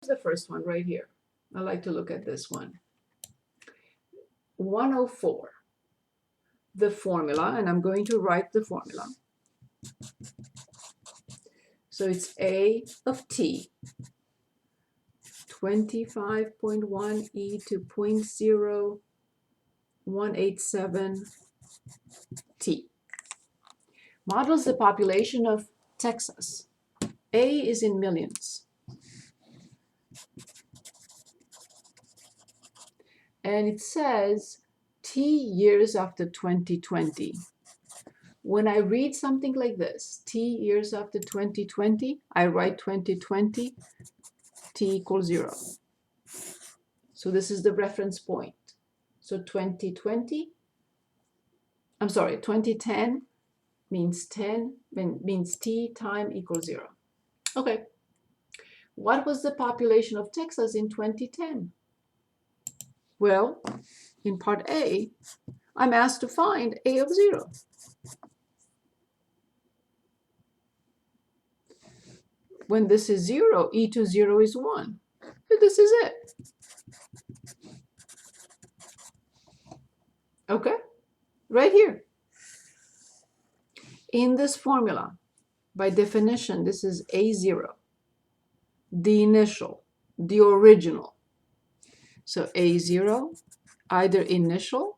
the first one right here. I like to look at this one. 104, the formula, and I'm going to write the formula. So it's A of t, 25.1 e to 0.0187 t. Models the population of Texas. A is in millions. And it says t years after 2020. When I read something like this, t years after 2020, I write 2020, t equals 0. So this is the reference point. So 2010 means t time equals 0. Okay. What was the population of Texas in 2010? Well, in part A, I'm asked to find A of 0. When this is 0, e to 0 is 1. This is it. Okay? Right here. In this formula, by definition, this is A0, the initial, the original. So A0, either initial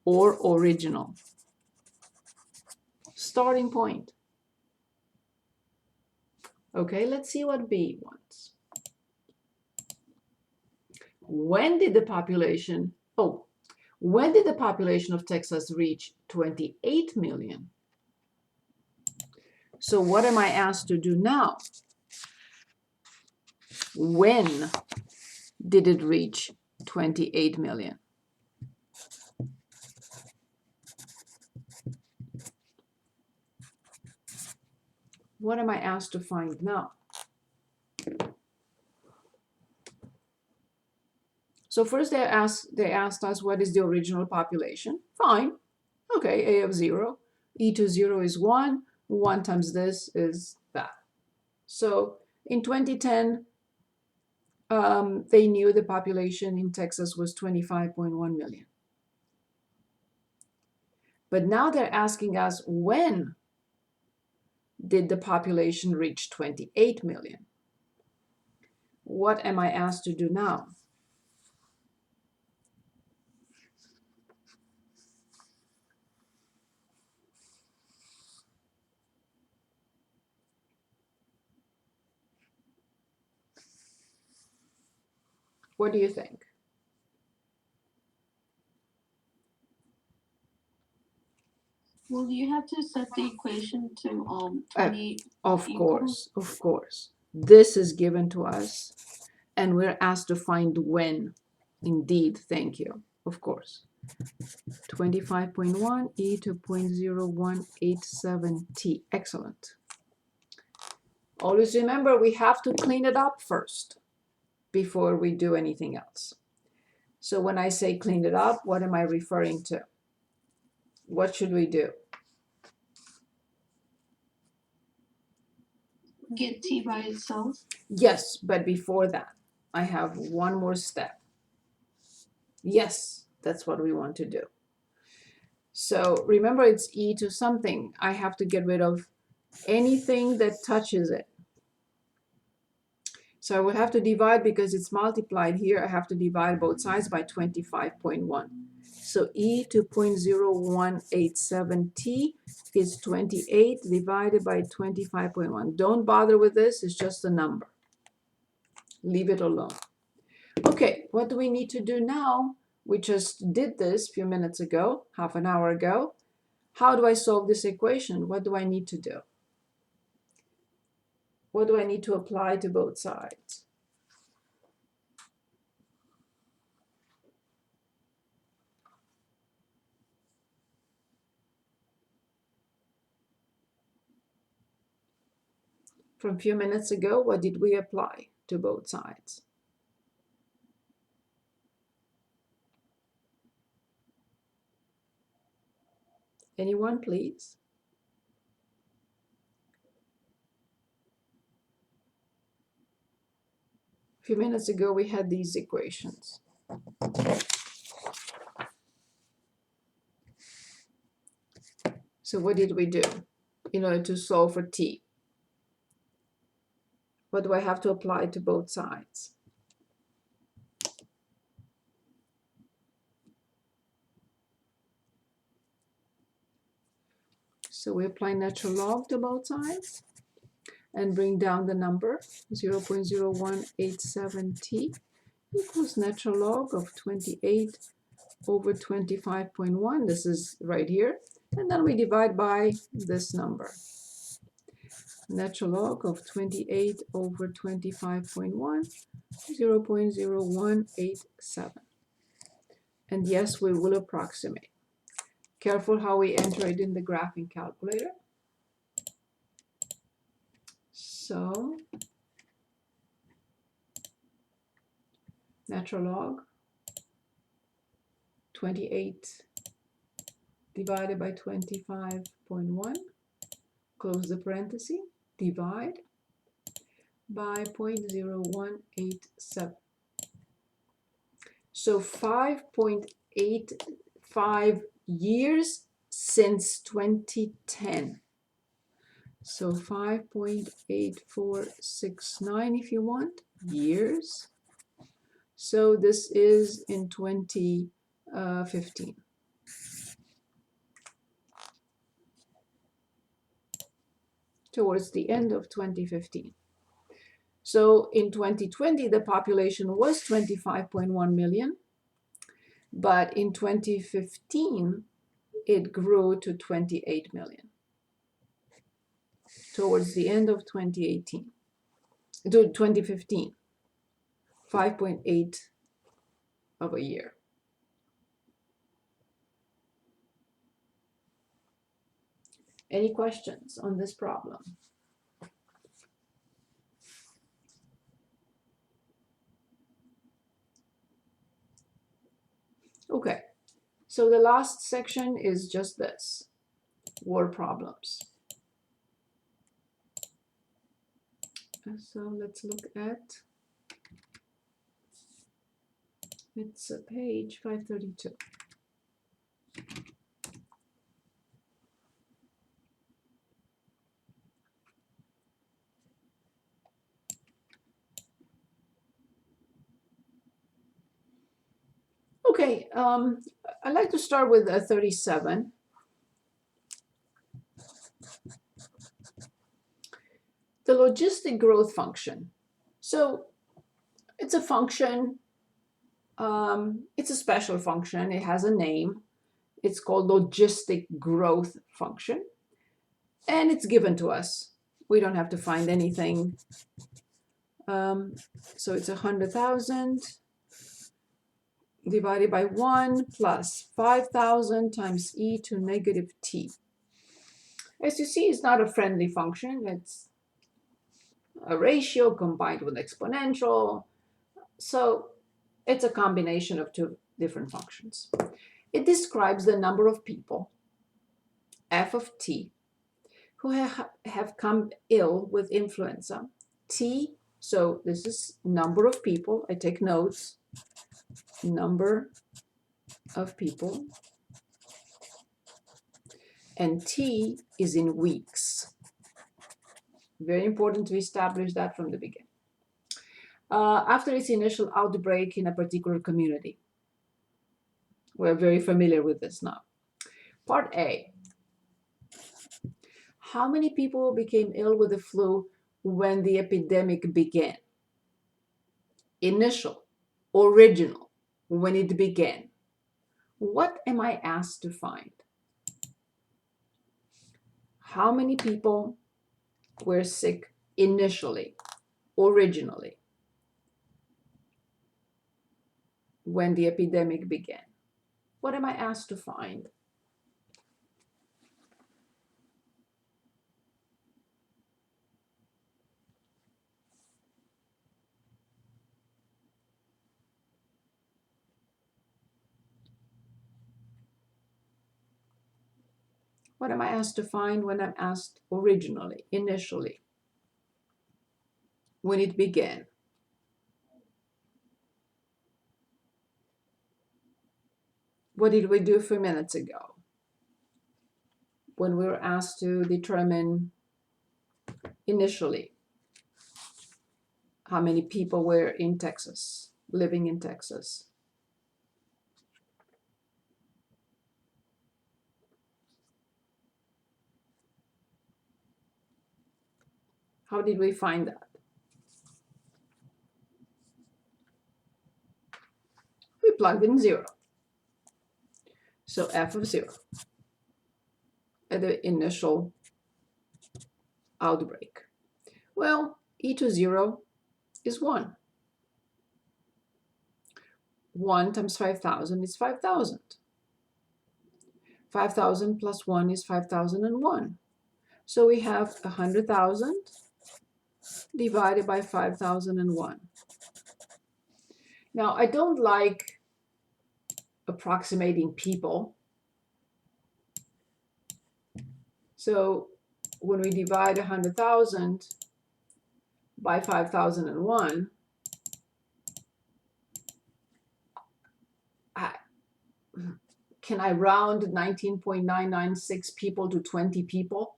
or original. Starting point. Okay, let's see what B wants. When did the population of Texas reach 28 million? So what am I asked to do now? When did it reach 28 million? What am I asked to find now? So first they asked us what is the original population. Fine. Okay, A of 0. E to 0 is 1. 1 times this is that. So in 2010, they knew the population in Texas was 25.1 million. But now they're asking us, when did the population reach 28 million? What am I asked to do now? What do you think? Well, you have to set the equation to 20 Of equals. course. This is given to us, and we're asked to find when. Indeed, thank you. Of course. 25.1 e to 0.0187 t. Excellent. Always remember, we have to clean it up first before we do anything else. So when I say clean it up, what am I referring to? What should we do? Get t by itself. Yes, but before that, I have one more step. Yes, that's what we want to do. So remember, it's e to something. I have to get rid of anything that touches it. So I will have to divide, because it's multiplied here, I have to divide both sides by 25.1. So e to 0.0187 t is 28 divided by 25.1. Don't bother with this, it's just a number. Leave it alone. Okay, what do we need to do now? We just did this a few minutes ago, half an hour ago. How do I solve this equation? What do I need to do? What do I need to apply to both sides? From a few minutes ago, what did we apply to both sides? Anyone, please? few minutes ago, we had these equations. So what did we do in order to solve for t? What do I have to apply to both sides? So we apply natural log to both sides and bring down the number 0.0187t equals natural log of 28 over 25.1. This is right here. And then we divide by this number. Natural log of 28 over 25.1, 0.0187. And yes, we will approximate. Careful how we enter it in the graphing calculator. So, natural log 28 divided by 25.1, close the parenthesis, divide by 0.0187. So 5.85 years since 2010. So 5.8469 if you want, years. So this is in 2015. Towards the end of 2015. So in 2020, the population was 25.1 million, but in 2015, it grew to 28 million. Towards the end of 2018, to 2015, 5.8 of a year. Any questions on this problem? Okay, so the last section is just this, word problems. So let's look at, it's page 532. Okay, I'd like to start with 37. The logistic growth function. So it's a function, it's a special function, it has a name. It's called logistic growth function, and it's given to us. We don't have to find anything. So it's 100,000 divided by 1 plus 5,000 times e to negative t. As you see, it's not a friendly function. It's a ratio combined with exponential. So it's a combination of two different functions. It describes the number of people, f of t, who have come ill with influenza. T, so this is number of people. I take notes. Number of people. And t is in weeks. Very important to establish that from the beginning. After its initial outbreak in a particular community. We're very familiar with this now. Part A. How many people became ill with the flu when the epidemic began? Initial, original, when it began. What am I asked to find? How many people were sick initially, originally, when the epidemic began? What am I asked to find? What am I asked to find when I'm asked originally, initially, when it began? What did we do a few minutes ago when we were asked to determine initially how many people were in Texas, living in Texas? How did we find that? We plugged in 0. So f of 0 at the initial outbreak. Well, e to 0 is 1. 1 times 5,000 is 5,000. 5,000 plus 1 is 5,001. So we have 100,000 divided by 5,001. Now, I don't like approximating people. So when we divide 100,000 by 5,001, can I round 19.996 people to 20 people?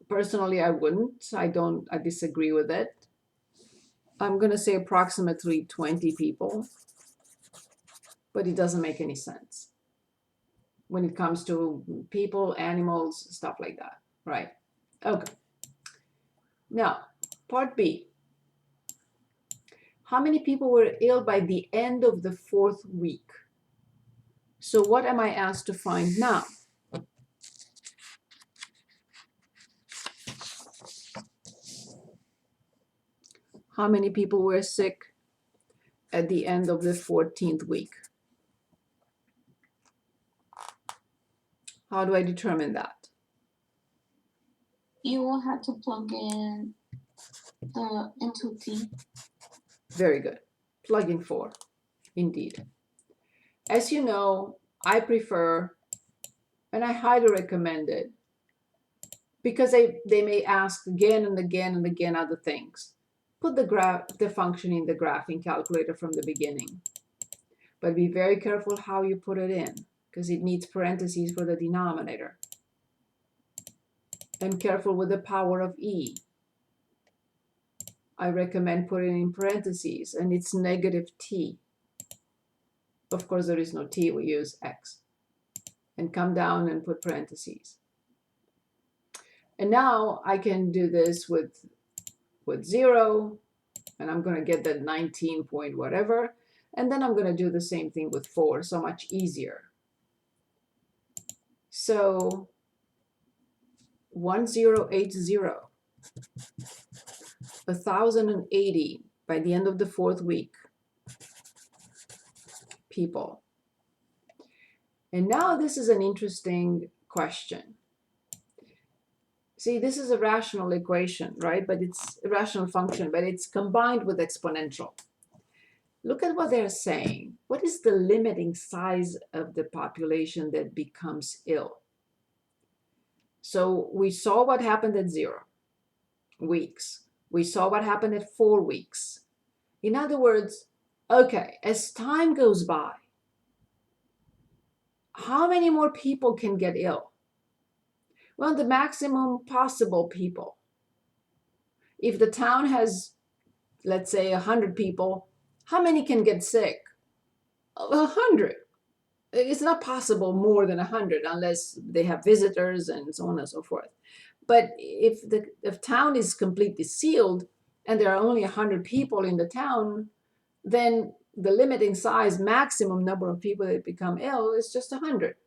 Personally, I wouldn't. I disagree with it. I'm going to say approximately 20 people, but it doesn't make any sense when it comes to people, animals, stuff like that, right? Okay. Now, part B. How many people were ill by the end of the 4th week? So what am I asked to find now? How many people were sick at the end of the 14th week? How do I determine that? You will have to plug in the into T. Very good. Plug in 4, indeed. As you know, I prefer, and I highly recommend it, because they may ask again and again and again other things. Put the function in the graphing calculator from the beginning. But be very careful how you put it in, because it needs parentheses for the denominator. And careful with the power of e. I recommend putting in parentheses, and it's negative t. Of course, there is no t, we use x. And come down and put parentheses. And now I can do this with 0, and I'm going to get that 19 point whatever, and then I'm going to do the same thing with 4, so much easier. So 1080, 1,080 by the end of the 4th week, people. And now this is an interesting question. See, this is a rational equation, right? But it's a rational function, but it's combined with exponential. Look at what they're saying. What is the limiting size of the population that becomes ill? So we saw what happened at 0 weeks. We saw what happened at 4 weeks. In other words, okay, as time goes by, how many more people can get ill? Well, the maximum possible people. If the town has, let's say, 100 people, how many can get sick? 100. It's not possible more than 100 unless they have visitors and so on and so forth. But if the town is completely sealed and there are only 100 people in the town, then the limiting size, maximum number of people that become ill is just 100.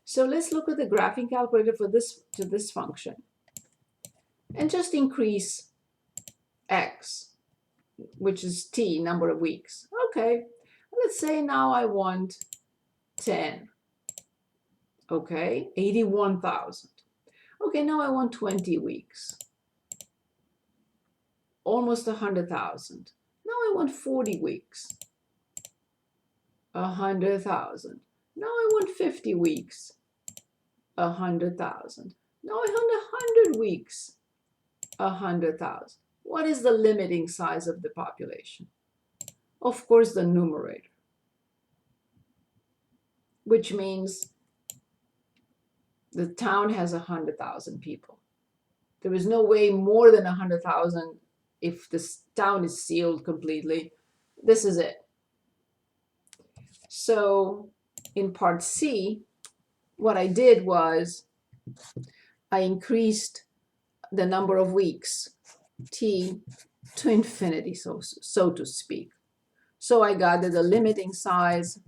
So let's look at the graphing calculator for this function and just increase x, which is t, number of weeks. Okay, let's say now I want 10. Okay, 81,000. Okay, now I want 20 weeks. Almost 100,000. Now I want 40 weeks. 100,000. Now I want 50 weeks. 100,000. Now I want 100 weeks. 100,000. What is the limiting size of the population? Of course, the numerator. which means the town has 100,000 people. There is no way more than 100,000 if this town is sealed completely. This is it. So in part C, what I did was I increased the number of weeks, t, to infinity, so to speak. So I got that the limiting size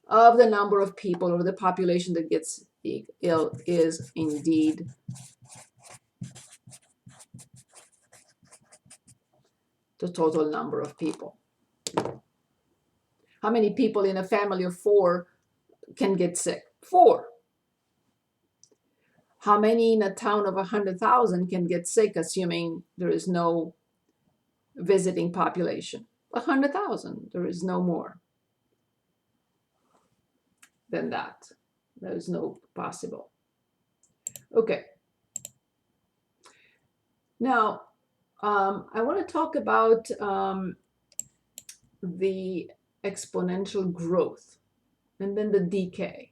of the number of people or the population that gets ill is indeed the total number of people. How many people in a family of 4 can get sick? 4. How many in a town of 100,000 can get sick, assuming there is no visiting population? 100,000. There is no more than that. There is no possible. Okay. Now, I want to talk about the exponential growth and then the decay.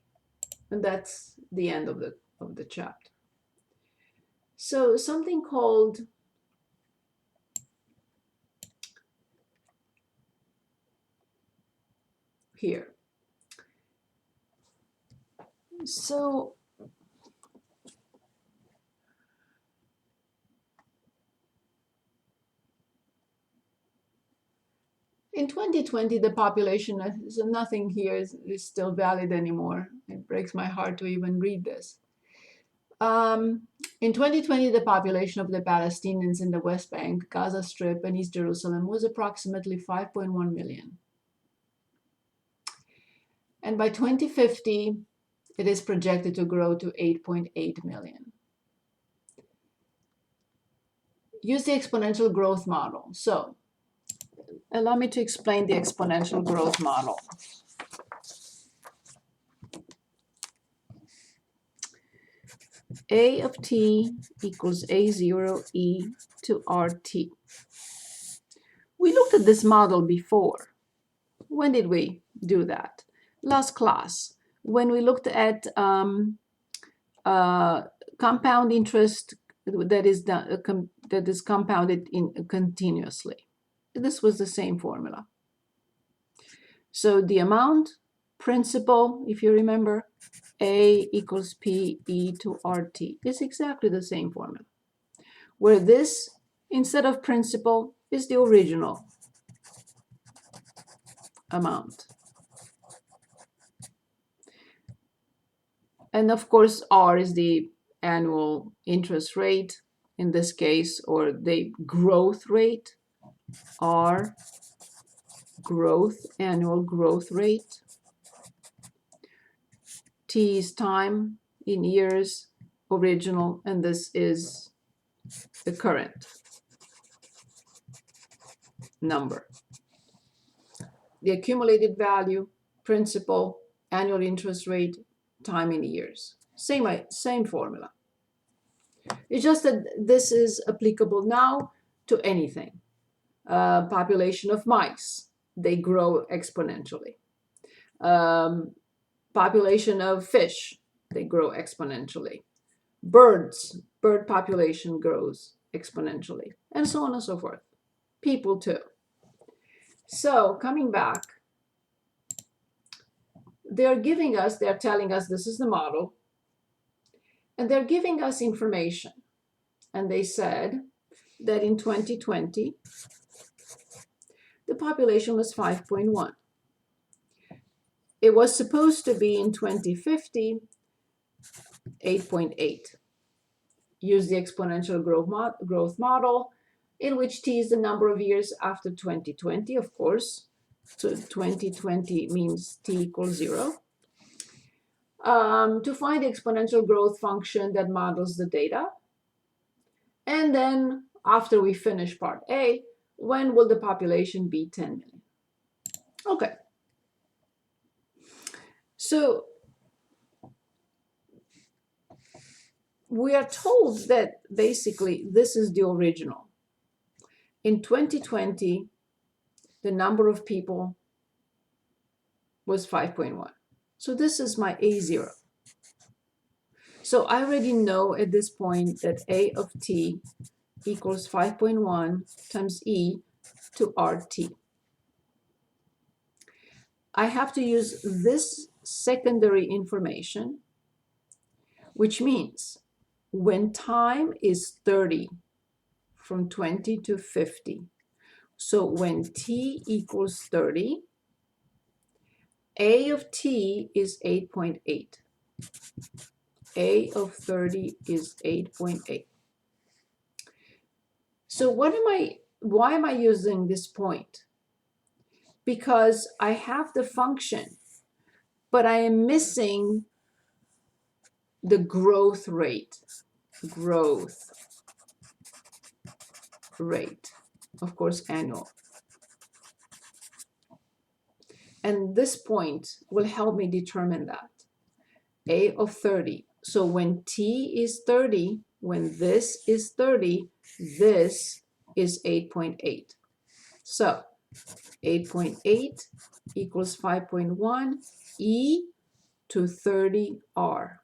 And that's the end of the chapter. So something called here. So in 2020, the population, so nothing here is still valid anymore. It breaks my heart to even read this. In 2020, the population of the Palestinians in the West Bank, Gaza Strip, and East Jerusalem was approximately 5.1 million. And by 2050, it is projected to grow to 8.8 million. Use the exponential growth model. So, allow me to explain the exponential growth model. A of t equals A0 e to RT. We looked at this model before. When did we do that? Last class, when we looked at compound interest that is compounded continuously. This was the same formula. So the amount, principal, if you remember, A equals P e to RT is exactly the same formula, where this, instead of principal, is the original amount. And of course, R is the annual interest rate in this case, or the growth rate, R, growth, annual growth rate. T is time in years, original, and this is the current number. The accumulated value, principal, annual interest rate, time in years. Same formula. It's just that this is applicable now to anything. Population of mice, they grow exponentially. Population of fish, they grow exponentially. Birds, bird population grows exponentially, and so on and so forth. People too. So coming back, they're telling us this is the model, and they're giving us information. And they said that in 2020, the population was 5.1. It was supposed to be in 2050, 8.8. Use the exponential growth model, in which t is the number of years after 2020, of course. So 2020 means t equals 0. To find the exponential growth function that models the data. And then after we finish part A, when will the population be 10 million? Okay. So we are told that basically this is the original. In 2020, the number of people was 5.1. So this is my A0. So I already know at this point that A of t equals 5.1 times e to RT. I have to use this secondary information, which means when time is 30, from 20 to 50, so when t equals 30, A of t is 8.8. A of 30 is 8.8. So why am I using this point? Because I have the function, but I am missing the growth rate. Growth rate, of course, annual. And this point will help me determine that. A of 30. So when t is 30, when this is 30, this is 8.8. So 8.8 equals 5.1 e to 30r.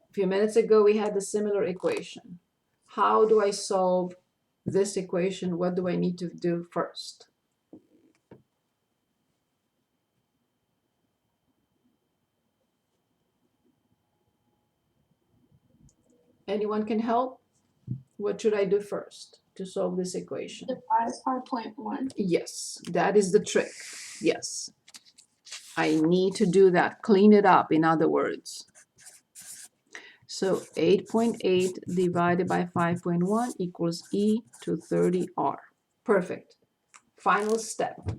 A few minutes ago, we had a similar equation. How do I solve this equation? What do I need to do first? Anyone can help? What should I do first to solve this equation? Divide 5.1. Yes, that is the trick. Yes. I need to do that. Clean it up, in other words. So 8.8 divided by 5.1 equals e to 30r. Perfect. Final step.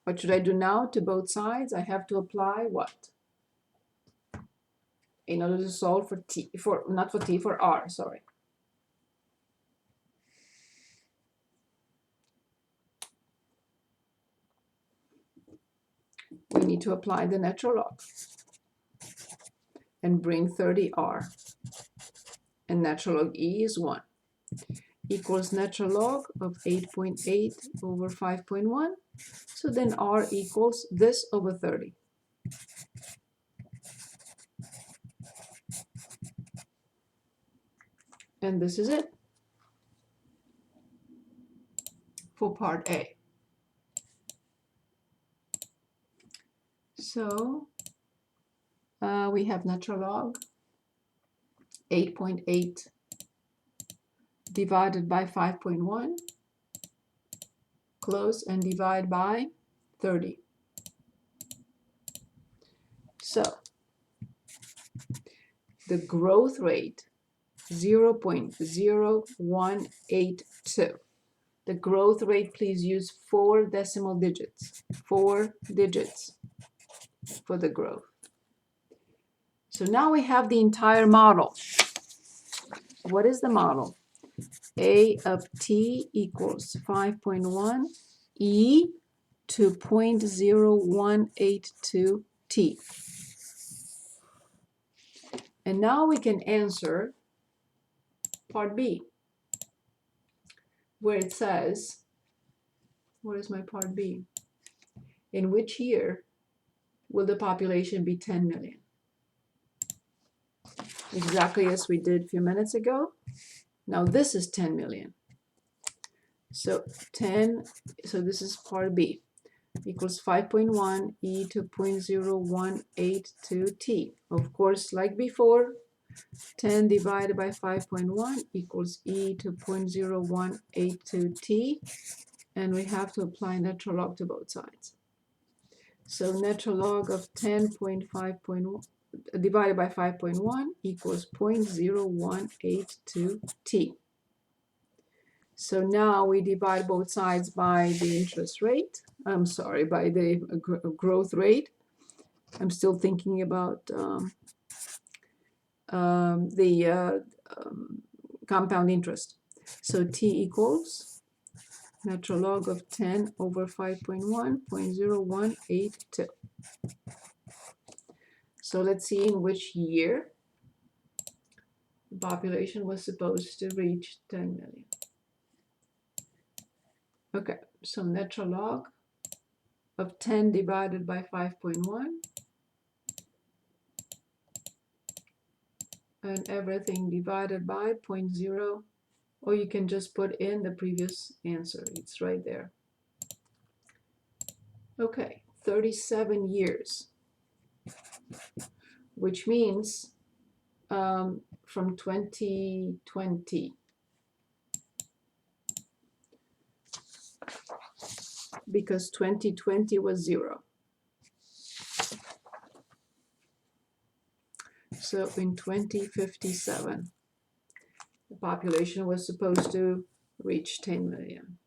What should I do now to both sides? I have to apply what? In order to solve for t, not for t, for r, sorry. We need to apply the natural log and bring 30r. And natural log e is 1. Equals natural log of 8.8 over 5.1. So then r equals this over 30. And this is it for part A. So we have natural log 8.8 divided by 5.1, close and divide by 30. So the growth rate 0.0182. The growth rate, please use 4 decimal digits. 4 digits for the growth. So now we have the entire model. What is the model? A of t equals 5.1 e to 0.0182 t. And now we can answer part B, where it says, what is my part B? In which year will the population be 10 million? Exactly as we did a few minutes ago. Now this is 10 million. So this is part B, equals 5.1 e to 0.0182 t. Of course, like before, 10 divided by 5.1 equals e to 0.0182 t, and we have to apply natural log to both sides. So natural log of 10.5 divided by 5.1 equals 0.0182 t. So now we divide both sides by the interest rate. I'm sorry, by the growth rate. I'm still thinking about compound interest. So t equals natural log of 10 over 5.1, 0.0182. So let's see in which year the population was supposed to reach 10 million. Okay, so natural log of 10 divided by 5.1, and everything divided by 0.0, or you can just put in the previous answer. It's right there. Okay, 37 years, which means from 2020, because 2020 was 0. So in 2057, the population was supposed to reach 10 million.